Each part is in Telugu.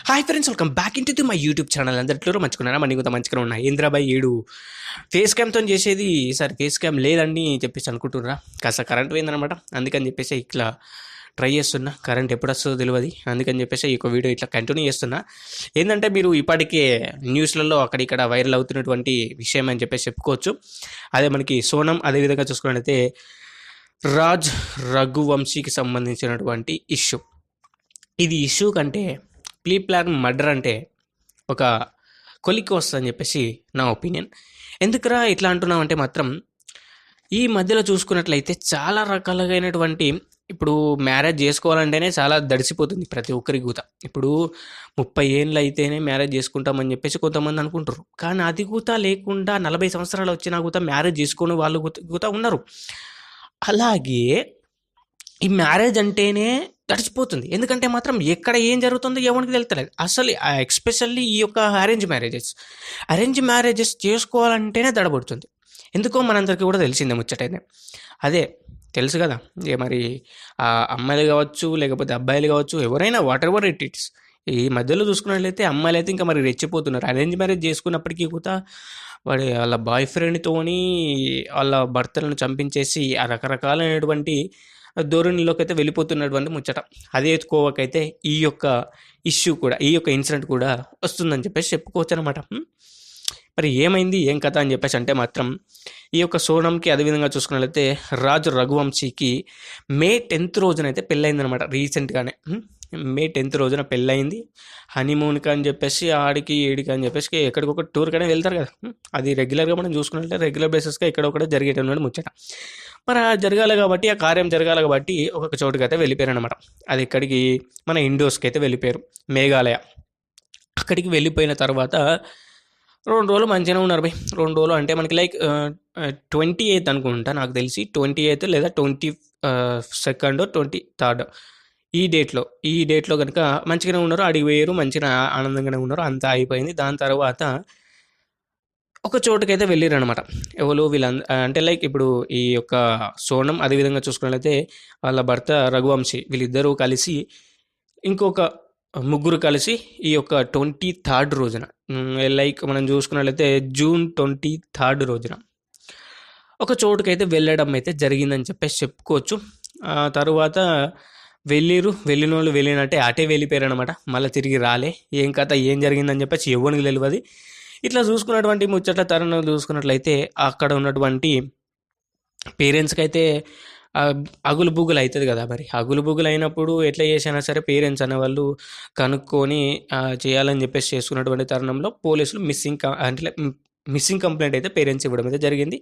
Hi friends, welcome back in to my YouTube channel. అందరిలో మంచుకున్నారా? మనీ కొంత మంచిగా ఉన్నాయి. ఇంద్రాబాయ్ 7 ఫేస్ క్యామ్తో చేసేది, ఈసారి ఫేస్ క్యామ్ లేదని చెప్పేసి అనుకుంటున్నారా? కాస్త కరెంట్ పోయిందనమాట, అందుకని చెప్పేసి ఇట్లా ట్రై చేస్తున్నా. కరెంట్ ఎప్పుడు వస్తుందో తెలియదు, అందుకని చెప్పేసి ఈ వీడియో ఇట్లా కంటిన్యూ చేస్తున్నా. ఏంటంటే మీరు ఇప్పటికే న్యూస్లలో అక్కడిక్కడ వైరల్ అవుతున్నటువంటి విషయం అని చెప్పేసి చెప్పుకోవచ్చు. అదే మనకి సోనం, అదేవిధంగా చూసుకున్నట్లయితే రాజ్ రఘువంశీకి సంబంధించినటువంటి ఇష్యూ. ఇది ఇష్యూ కంటే ప్రీ ప్లాన్ మర్డర్ అంటే ఒక కొలిక్కి వస్తుందని చెప్పేసి నా ఒపీనియన్. ఎందుకురా ఇట్లా అంటున్నాం అంటే మాత్రం ఈ మధ్యలో చూసుకున్నట్లయితే చాలా రకాలైనటువంటి, ఇప్పుడు మ్యారేజ్ చేసుకోవాలంటేనే చాలా దడిసిపోతుంది ప్రతి ఒక్కరికి కూత. ఇప్పుడు 30 ఏళ్ళు అయితేనే మ్యారేజ్ చేసుకుంటామని చెప్పేసి కొంతమంది అనుకుంటారు, కానీ అది కూత లేకుండా 40 సంవత్సరాలు వచ్చినా కూత మ్యారేజ్ చేసుకునే వాళ్ళు కూత ఉన్నారు. అలాగే ఈ మ్యారేజ్ అంటేనే గడిచిపోతుంది. ఎందుకంటే మాత్రం ఎక్కడ ఏం జరుగుతుందో ఎవరికి తెలుస్తలేదు అసలు. ఎస్పెషల్లీ ఈ యొక్క అరేంజ్ మ్యారేజెస్ చేసుకోవాలంటేనే దడబడుతుంది. ఎందుకో మనందరికీ కూడా తెలిసిందే ముచ్చటైతే. అదే తెలుసు కదా, మరి అమ్మాయిలు కావచ్చు, లేకపోతే అబ్బాయిలు కావచ్చు, ఎవరైనా వాట్ ఎవర్ ఇట్ ఇట్స్. ఈ మధ్యలో చూసుకున్నట్లయితే అమ్మాయిలు అయితే ఇంకా మరి రెచ్చిపోతున్నారు. అరేంజ్ మ్యారేజ్ చేసుకున్నప్పటికీ కూడా వాళ్ళ బాయ్ ఫ్రెండ్తోని వాళ్ళ భర్తలను చంపించేసి ఆ రకరకాలైనటువంటి ధోరణిలోకి అయితే వెళ్ళిపోతున్నటువంటి ముచ్చట. అదే కోవకైతే ఈ యొక్క ఇష్యూ కూడా, ఈ యొక్క ఇన్సిడెంట్ కూడా వస్తుందని చెప్పేసి చెప్పుకోవచ్చు అనమాట. మరి ఏమైంది, ఏం కథ అని చెప్పేసి అంటే మాత్రం ఈ యొక్క సోనంకి, అదేవిధంగా చూసుకున్నట్లయితే రాజు రఘువంశీకి మే 10th రోజునైతే పెళ్ళయిందనమాట. రీసెంట్గానే మే 10th రోజున పెళ్ళయింది. హనీమూన్కి అని చెప్పేసి ఆడికి ఏడికి అని చెప్పేసి ఎక్కడికొక టూర్కనే వెళ్తారు కదా, అది రెగ్యులర్గా మనం చూసుకున్నట్లయితే రెగ్యులర్ బేసిస్గా ఎక్కడొకటి జరిగేటటువంటి ముచ్చట. మరి జరగాలి కాబట్టి, ఆ కార్యం జరగాలి కాబట్టి ఒక్కొక్క చోటుకి అయితే వెళ్ళిపోయారు అనమాట. అది ఇక్కడికి మన ఇండోస్కి అయితే వెళ్ళిపోయారు, మేఘాలయ. అక్కడికి వెళ్ళిపోయిన తర్వాత 2 రోజులు మంచిగానే ఉన్నారు బై. 2 రోజులు అంటే మనకి లైక్ 28th అనుకుంటా, నాకు తెలిసి 28th లేదా 22nd 23rd ఈ డేట్లో కనుక మంచిగానే ఉన్నారు. అడిగి వేయరు, మంచిగా ఆనందంగానే ఉన్నారు. అంతా అయిపోయింది. దాని తర్వాత ఒక చోటుకైతే వెళ్ళారు అనమాట. ఎవరు అంటే లైక్ ఇప్పుడు ఈ యొక్క సోనం, అదేవిధంగా చూసుకున్నట్లయితే వాళ్ళ భర్త రఘువంశీ, వీళ్ళిద్దరూ కలిసి ఇంకొక ముగ్గురు కలిసి ఈ యొక్క 23rd రోజున, లైక్ మనం చూసుకున్నట్లయితే జూన్ 23rd రోజున ఒక చోటుకైతే వెళ్ళడం అయితే జరిగిందని చెప్పేసి చెప్పుకోవచ్చు. ఆ తర్వాత వెళ్ళిన వాళ్ళు వెళ్ళినట్టే అటే వెళ్ళిపోయారు అనమాట. మళ్ళీ తిరిగి రాలే. ఏం కథ, ఏం జరిగిందని చెప్పేసి ఎవరికి తెలియదు. ఇట్లా చూసుకున్నటువంటి ముచ్చట్ల తరుణం చూసుకున్నట్లయితే అక్కడ ఉన్నటువంటి పేరెంట్స్కి అయితే అగులు బుగులు అవుతుంది కదా. మరి అగులు బుగులు అయినప్పుడు ఎట్లా చేసినా సరే పేరెంట్స్ అనేవాళ్ళు కనుక్కొని చేయాలని చెప్పేసి చేసుకున్నటువంటి తరుణంలో పోలీసులు మిస్సింగ్ కంప్లైంట్ అయితే పేరెంట్స్ ఇవ్వడం అయితే జరిగింది.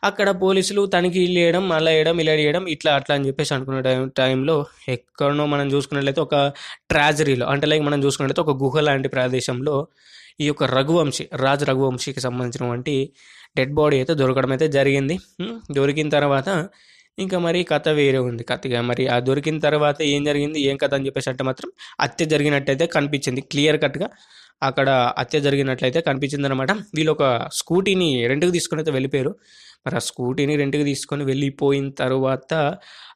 అక్కడ పోలీసులు తనిఖీలు చేయడం, అలా చేయడం, ఇలా చేయడం, ఇట్లా అట్లా అని చెప్పేసి అనుకున్న టైంలో ఎక్కడనో మనం చూసుకున్నట్లయితే ఒక ట్రాజరీలో, అంటే లైక్ మనం చూసుకున్నట్లయితే ఒక గుహ లాంటి ప్రదేశంలో ఈ యొక్క రాజు రఘువంశీకి సంబంధించినటువంటి డెడ్ బాడీ అయితే దొరకడం అయితే జరిగింది. దొరికిన తర్వాత ఇంకా మరి కథ వేరే ఉంది. కథగా మరి ఆ దొరికిన తర్వాత ఏం జరిగింది, ఏం కథ అని చెప్పేసి అంటే మాత్రం హత్య జరిగినట్టయితే కనిపించింది. క్లియర్ కట్గా అక్కడ హత్య జరిగినట్లయితే కనిపించింది అనమాట. వీళ్ళు ఒక స్కూటీని రెంట్కి తీసుకొని అయితే వెళ్ళిపోయారు. మరి ఆ స్కూటీని రెంట్కి తీసుకొని వెళ్ళిపోయిన తర్వాత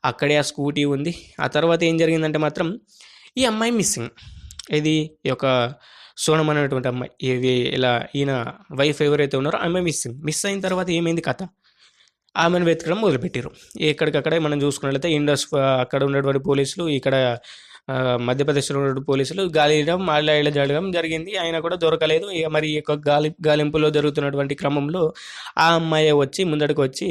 అక్కడే ఆ స్కూటీ ఉంది. ఆ తర్వాత ఏం జరిగిందంటే మాత్రం ఈ అమ్మాయి మిస్సింగ్. ఇది ఈ యొక్క సోనం అనేటువంటి అమ్మాయి, ఇలా ఈయన వైఫ్ ఎవరైతే ఉన్నారో ఆమె మిస్ అయిన తర్వాత ఏమైంది కథ, ఆమెను వెతకడం మొదలుపెట్టారు. ఎక్కడికక్కడే మనం చూసుకున్నట్లయితే ఇండస్ అక్కడ ఉన్నటువంటి పోలీసులు, ఇక్కడ మధ్యప్రదేశ్లో ఉన్న పోలీసులు గాలియడం, మాట్లాడడం జరగడం జరిగింది. ఆయన కూడా దొరకలేదు. ఇక మరి యొక్క గాలింపులో జరుగుతున్నటువంటి క్రమంలో ఆ అమ్మాయి ముందడికి వచ్చి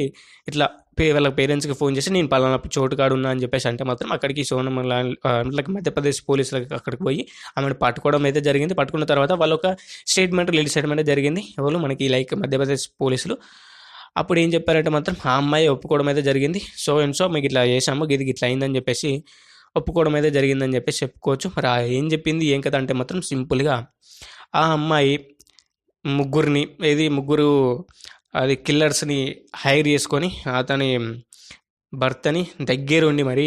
ఇట్లా వాళ్ళ పేరెంట్స్కి ఫోన్ చేసి నేను పలానా చోటు కాడు ఉన్నా అని చెప్పేసి అంటే మాత్రం అక్కడికి సోనం మధ్యప్రదేశ్ పోలీసులకు అక్కడికి పోయి ఆమెను పట్టుకోవడం అయితే జరిగింది. పట్టుకున్న తర్వాత వాళ్ళు ఒక రిలీజ్ చేయడం అయితే జరిగింది. ఎవరు మనకి లైక్ మధ్యప్రదేశ్ పోలీసులు. అప్పుడు ఏం చెప్పారంటే మాత్రం ఆ అమ్మాయి ఒప్పుకోవడం అయితే జరిగింది. సో మీకు ఇట్లా చేసాము, ఇది ఇట్లా అయిందని చెప్పేసి ఒప్పుకోవడం అయితే జరిగిందని చెప్పేసి చెప్పుకోవచ్చు. మరి ఏం చెప్పింది, ఏం కదా అంటే మాత్రం సింపుల్గా ఆ అమ్మాయి ముగ్గురు అది కిల్లర్స్ని హైర్ చేసుకొని అతని భర్తని దగ్గరుండి మరి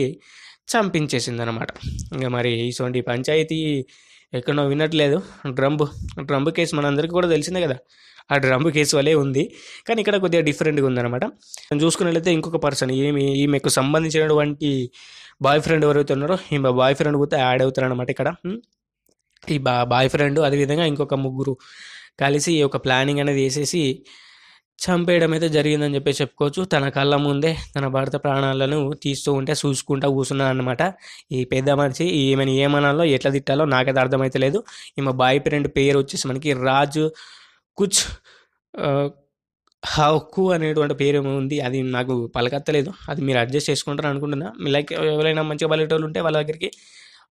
చంపించేసింది అనమాట. ఇంకా మరి ఇటువంటి పంచాయతీ ఎక్కడో వినట్లేదు. డ్రంబు కేసు మనందరికీ కూడా తెలిసిందే కదా, ఆ డ్రంబు కేసు వల్లే ఉంది. కానీ ఇక్కడ కొద్దిగా డిఫరెంట్గా ఉందన్నమాట. చూసుకున్నట్లయితే ఇంకొక పర్సన్, ఈమెకు సంబంధించినటువంటి బాయ్ ఫ్రెండ్ ఎవరైతే ఉన్నారో ఈమె బాయ్ ఫ్రెండ్ కూడా యాడ్ అవుతారనమాట ఇక్కడ. ఈ బాయ్ ఫ్రెండ్ అదేవిధంగా ఇంకొక ముగ్గురు కలిసి ఒక ప్లానింగ్ అనేది వేసేసి చంపేయడం అయితే జరిగిందని చెప్పేసి చెప్పుకోవచ్చు. తన కళ్ళ ముందే తన భర్త ప్రాణాలను తీస్తూ ఉంటే చూసుకుంటా కూర్చున్నాడనమాట ఈ పెద్ద మనిషి. ఈమెను ఏమనాలో ఎట్లా తిట్టాలో నాకైతే అర్థమైతే లేదు. ఈమె బాయ్ ఫ్రెండ్ పేరు వచ్చేసి మనకి రాజ్ కుచ్ హక్కు అనేటువంటి పేరు ఉంది. అది నాకు పలకత్తలేదు. అది మీరు అడ్జస్ట్ చేసుకుంటారు అనుకుంటున్నా. లైక్ ఎవరైనా మంచిగా పలికేటోళ్ళు ఉంటే వాళ్ళ దగ్గరికి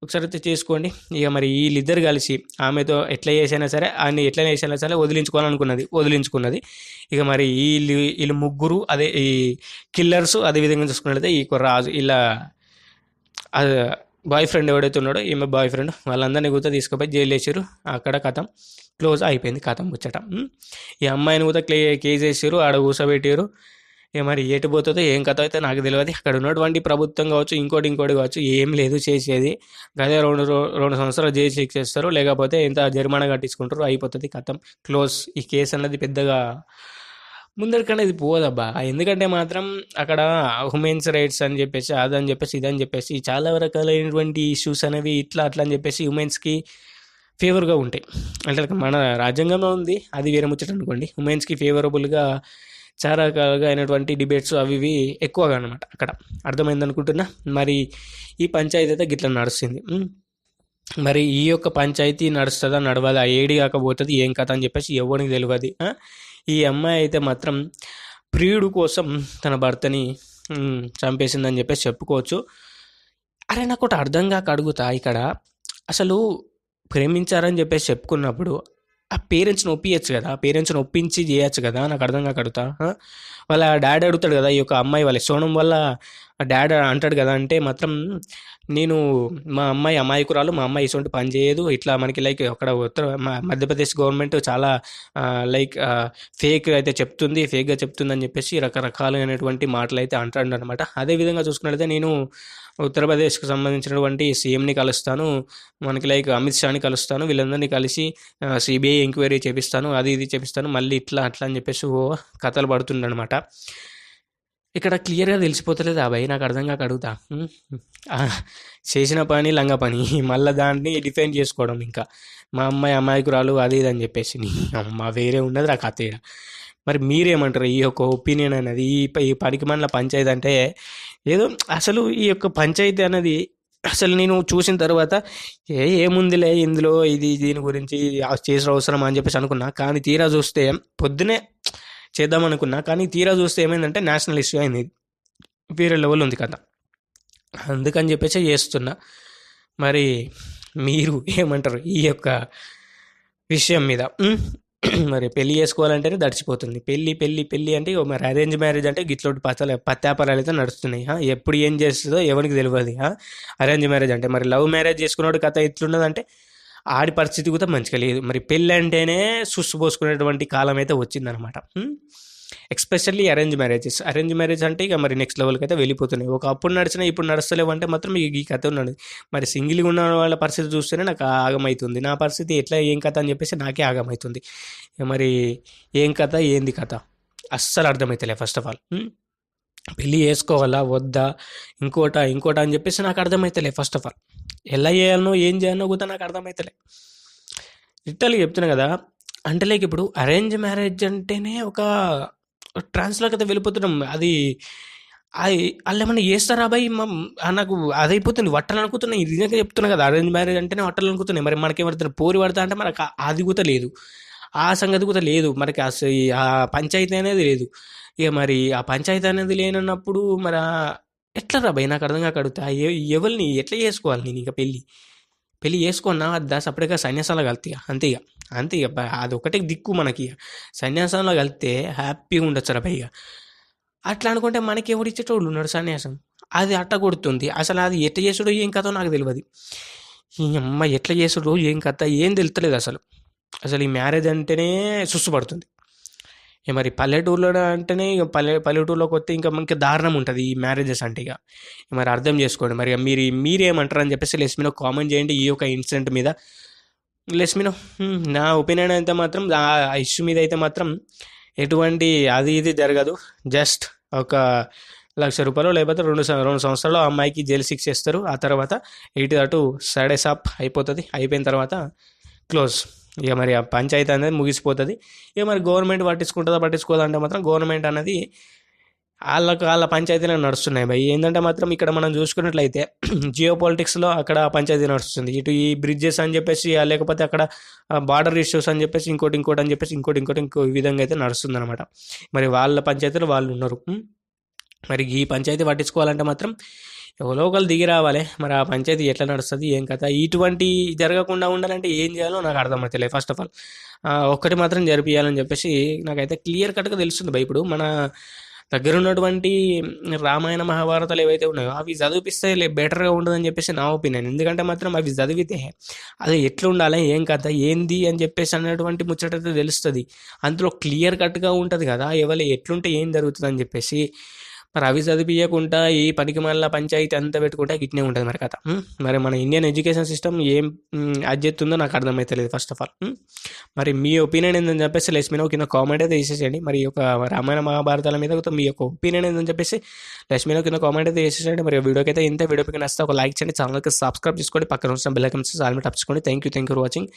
ఒకసారి అయితే చేసుకోండి. ఇక మరి వీళ్ళిద్దరు కలిసి ఆమెతో ఎట్లా చేసైనా సరే ఆయన్ని ఎట్లా చేసైనా సరే వదిలించుకున్నది. ఇక మరి వీళ్ళు ముగ్గురు అదే ఈ కిల్లర్స్ అదేవిధంగా చూసుకున్నట్లయితే ఈ రాజు ఇలా బాయ్ ఫ్రెండ్ ఎవడైతే ఉన్నాడో ఈమె బాయ్ ఫ్రెండ్ వాళ్ళందరినీ కూడా తీసుకుపోయి జైలు వేసారు. అక్కడ కథం క్లోజ్ అయిపోయింది, కథం ముచ్చట. ఈ అమ్మాయిని కూడా కేసు వేసారు, ఆడ కూర్చోబెట్టారు. ఇక మరి ఎటు పోతుందో ఏం కథ అయితే నాకు తెలియదు. అక్కడ ఉన్నటువంటి ప్రభుత్వం కావచ్చు ఇంకోటి కావచ్చు ఏం లేదు చేసేది. అదే 2 సంవత్సరాలు జైలు శిక్ష చేస్తారు, లేకపోతే ఎంత జరిమానా కట్టించుకుంటారు, అయిపోతుంది, కథం క్లోజ్. ఈ కేసు అన్నది పెద్దగా ముందరికన్నా ఇది పోదబ్బా. ఎందుకంటే మాత్రం అక్కడ హ్యూమెన్స్ రైట్స్ అని చెప్పేసి అదని చెప్పేసి ఇదని చెప్పేసి చాలా రకాలైనటువంటి ఇష్యూస్ అనేవి ఇట్లా అట్లా అని చెప్పేసి హ్యూమెన్స్కి ఫేవర్గా ఉంటాయి. అంటే మన రాజ్యాంగంలో ఉంది, అది వేరే ముచ్చట అనుకోండి. ఉమెన్స్కి ఫేవరబుల్గా చాలా రకాలుగా అయినటువంటి డిబేట్స్ అవి ఇవి ఎక్కువగా అనమాట అక్కడ. అర్థమైంది అనుకుంటున్నా. మరి ఈ పంచాయతీ అయితే గిట్లా నడుస్తుంది. మరి ఈ యొక్క పంచాయతీ నడుస్తుందా నడవదా, ఏడి కాకపోతుంది ఏం కథ అని చెప్పేసి ఎవరికి తెలియదు. ఈ అమ్మాయి అయితే మాత్రం ప్రియుడు కోసం తన భర్తని చంపేసిందని చెప్పేసి చెప్పుకోవచ్చు. అరే నాకు ఒకటి అర్థం కాక అడుగుతా, ఇక్కడ అసలు ప్రేమించారని చెప్పేసి చెప్పుకున్నప్పుడు ఆ పేరెంట్స్ని ఒప్పించచ్చు కదా, పేరెంట్స్ని ఒప్పించి చేయొచ్చు కదా. నాకు అర్థం కాక అడుగుతా. వాళ్ళ డాడీ అడుగుతాడు కదా, ఈ యొక్క అమ్మాయి వాళ్ళ సోనం వల్ల డాడీ అంటాడు కదా, అంటే మాత్రం నేను మా అమ్మాయి అమాయకురాలు, మా అమ్మాయి ఇటువంటి పని చేయదు, ఇట్లా మనకి లైక్ అక్కడ మధ్యప్రదేశ్ గవర్నమెంట్ చాలా లైక్ ఫేక్గా చెప్తుంది అని చెప్పేసి రకరకాలైనటువంటి మాటలు అయితే అంటాడు అనమాట. అదేవిధంగా చూసుకున్నట్లయితే నేను ఉత్తరప్రదేశ్కి సంబంధించినటువంటి సీఎంని కలుస్తాను, మనకి లైక్ అమిత్ షాని కలుస్తాను, వీళ్ళందరినీ కలిసి సిబిఐ ఎంక్వైరీ చేపిస్తాను, అది ఇది చేపిస్తాను, మళ్ళీ ఇట్లా అట్లా అని చెప్పేసి కథలు పడుతుందనమాట. ఇక్కడ క్లియర్గా తెలిసిపోతలేదు అబ్బాయి, నాకు అర్థం కాక అడుగుతా. చేసిన పని లంగ పని, మళ్ళీ దాన్ని డిఫైన్ చేసుకోవడం, ఇంకా మా అమ్మాయి అమాయకురాలు అది ఇది అని చెప్పేసి అమ్మ వేరే ఉండదు నాకు కథ. మరి మీరేమంటారు ఈ యొక్క ఒపీనియన్ అనేది? ఈ పనికి మనల పంచాయతీ అంటే ఏదో అసలు ఈ యొక్క పంచాయతీ అనేది అసలు నేను చూసిన తర్వాత ఏముందిలే ఇందులో, దీని గురించి చేసిన అవసరం అని చెప్పేసి అనుకున్నా. కానీ తీరా చూస్తే పొద్దునే చేద్దాం అనుకున్నా, కానీ తీరా చూస్తే ఏమైందంటే నేషనల్ ఇష్యూ అయింది, వేరే లెవెల్ ఉంది కదా, అందుకని చెప్పేసి చేస్తున్నా. మరి మీరు ఏమంటారు ఈ యొక్క విషయం మీద? మరి పెళ్ళి చేసుకోవాలంటేనే దడిచిపోతుంది. పెళ్ళి అంటే మరి అరేంజ్ మ్యారేజ్ అంటే గిట్లోటి పత్యాపరాలు అయితే నడుస్తున్నాయి. ఎప్పుడు ఏం చేస్తుందో ఎవరికి తెలియదు. అరేంజ్ మ్యారేజ్ అంటే మరి లవ్ మ్యారేజ్ చేసుకున్నాడు కథ ఎట్లున్నదంటే ఆడి పరిస్థితి కూడా మంచిగా లేదు. మరి పెళ్ళి అంటేనే పోసుకునేటువంటి కాలం అయితే వచ్చిందనమాట. ఎస్పెషల్లీ అరేంజ్ మ్యారేజ్ అంటే ఇక మరి నెక్స్ట్ లెవెల్కి అయితే వెళ్ళిపోతున్నాయి. అప్పుడు నడిచినా ఇప్పుడు నడుస్తలేవు అంటే మాత్రం ఈ కథ ఉన్నది. మరి సింగిల్గా ఉన్న వాళ్ళ పరిస్థితి చూస్తేనే నాకు ఆగమవుతుంది. నా పరిస్థితి ఎట్లా ఏం కథ అని చెప్పేసి నాకే ఆగమవుతుంది. మరి ఏం కథ ఏంది కథ అస్సలు అర్థమవుతలే. ఫస్ట్ ఆఫ్ ఆల్ పెళ్ళి చేసుకోవాలా వద్దా, ఇంకోట అని చెప్పేసి నాకు అర్థమవుతలే. ఫస్ట్ ఆఫ్ ఆల్ ఎలా చేయాలనో ఏం చేయాలనో కూడా నాకు అర్థమవుతలే. లిటరల్గా చెప్తున్నా కదా. అంటే లైక్ ఇప్పుడు అరేంజ్ మ్యారేజ్ అంటేనే ఒక ట్రాన్స్లోకి అయితే వెళ్ళిపోతున్నాం. అది వాళ్ళు ఏమన్నా చేస్తారా అబ్బాయి? నాకు అదైపోతుంది, వట్టలు అనుకుతున్నాయి. నిజంగా చెప్తున్నా కదా, అరేంజ్ మ్యారేజ్ అంటేనే వట్టలు అనుకుతున్నాయి. మరి మనకేమవుతుంది, పోరి పడతా అంటే మనకు అది కూడా లేదు, ఆ సంగతి కూడా లేదు, మనకి అసలు ఆ పంచాయతీ అనేది లేదు. ఇక మరి ఆ పంచాయతీ అనేది లేనన్నప్పుడు మరి ఎట్లా రా భయ్? నాకు అర్థం కాక అడుగుతా. ఎవరిని ఎట్లా చేసుకోవాలి నేను? ఇక పెళ్ళి చేసుకున్నా అది సపరేట్గా సన్యాసాలు కలితే అంతే ఇక అది ఒకటే దిక్కు మనకి. సన్యాసంలో కలిస్తే హ్యాపీగా ఉండొచ్చు రా భయ్య. అట్లా అనుకుంటే మనకి ఎవరు ఇచ్చేటోళ్ళు ఉన్నాడు సన్యాసం? అది అట్ట కొడుతుంది. అసలు అది ఎట్లా చేసుడో ఏం కథో నాకు తెలియదు. ఈ అమ్మ ఎట్లా చేసుడో ఏం కథ ఏం తెలుస్తలేదు అసలు ఈ మ్యారేజ్ అంటేనే సుస్సుపడుతుంది. మరి పల్లెటూరులో అంటేనే ఇక పల్లెటూరులోకి వస్తే ఇంకా దారుణం ఉంటుంది ఈ మ్యారేజెస్ అంటే. ఇక మరి అర్థం చేసుకోండి. మరి మీరేమంటారు అని చెప్పేసి లెస్మినో కామెంట్ చేయండి ఈ యొక్క ఇన్సిడెంట్ మీద. లెస్మినో నా ఒపీనియన్ అయితే మాత్రం ఆ ఇష్యూ మీద అయితే మాత్రం ఎటువంటి అది ఇది జరగదు. జస్ట్ ఒక రూ. 1,00,000 లేకపోతే 2 సంవత్సరాలు ఆ అమ్మాయికి జైలు శిక్ష చేస్తారు. ఆ తర్వాత ఇటు అటు సైడే సాప్ అయిపోతుంది. అయిపోయిన తర్వాత క్లోజ్. ఇక మరి ఆ పంచాయతీ అనేది ముగిసిపోతుంది. ఇక మరి గవర్నమెంట్ పట్టించుకోదా అంటే మాత్రం గవర్నమెంట్ అనేది వాళ్ళ పంచాయతీలో నడుస్తున్నాయి భయ్. ఏంటంటే మాత్రం ఇక్కడ మనం చూసుకున్నట్లయితే జియో పాలిటిక్స్లో అక్కడ పంచాయతీ నడుస్తుంది. ఇటు ఈ బ్రిడ్జెస్ అని చెప్పేసి లేకపోతే అక్కడ బార్డర్ ఇష్యూస్ అని చెప్పేసి ఇంకోటి అని చెప్పేసి ఇంకో ఈ విధంగా అయితే నడుస్తుంది అనమాట. మరి వాళ్ళ పంచాయతీలో వాళ్ళు ఉన్నారు. మరి ఈ పంచాయతీ పట్టించుకోవాలంటే మాత్రం ఎవరో ఒకరు దిగి రావాలి. మరి ఆ పంచాయతీ ఎట్లా నడుస్తుంది ఏం కథ, ఇటువంటి జరగకుండా ఉండాలంటే ఏం చేయాలో నాకు అర్థమవుతలేదు. ఫస్ట్ ఆఫ్ ఆల్ ఒక్కటి మాత్రం జరిపియాలని చెప్పేసి నాకైతే క్లియర్ కట్గా తెలుస్తుంది భయ్. ఇప్పుడు మన దగ్గర ఉన్నటువంటి రామాయణ మహాభారతాలు ఏవైతే ఉన్నాయో అవి చదివిపిస్తే బెటర్గా ఉంటుందని చెప్పేసి నా ఒపీనియన్. ఎందుకంటే మాత్రం అవి చదివితే అది ఎట్లా ఉండాలి ఏం కథ ఏంది అని చెప్పేసి అన్నటువంటి ముచ్చటైతే తెలుస్తుంది. అందులో క్లియర్ కట్గా ఉంటుంది కదా ఎవరు ఎట్లుంటే ఏం జరుగుతుంది అని చెప్పేసి. మరి అవి చదివియకుండా ఈ పనికి మళ్ళీ పంచాయతీ అంతా పెట్టుకుంటే గిట్నే ఉంటుంది మరి కథ. మరి మన ఇండియన్ ఎడ్యుకేషన్ సిస్టమ్ ఏం అది చేస్తుందో నాకు అర్థమవుతలేదు ఫస్ట్ ఆఫ్ ఆల్. మరి మీ ఒపీనియన్ ఏందని చెప్పేసి లెస్ మీద కింద కామెంట్ అయితే చేసేసేయండి. మరి ఒక రామాయణ మహాభారతాల మీద మీ యొక్క ఒపీనియన్ ఏందని చెప్పేసి లెస్ మీద కింద కామెంట్ అయితే చేసేసేయండి. మరి వీడియోకి అయితే ఇంత వీడియోకి నచ్చితే ఒక లైక్ చేయండి, ఛానల్కి సబ్స్క్రైబ్ చేసుకోండి, పక్కన వచ్చిన బెల్ ఐకాన్ ఆల్ మీద టచ్ చేసుకోండి. Thank you for watching.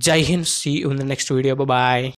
జై హింద్. See you in the next video. Bye.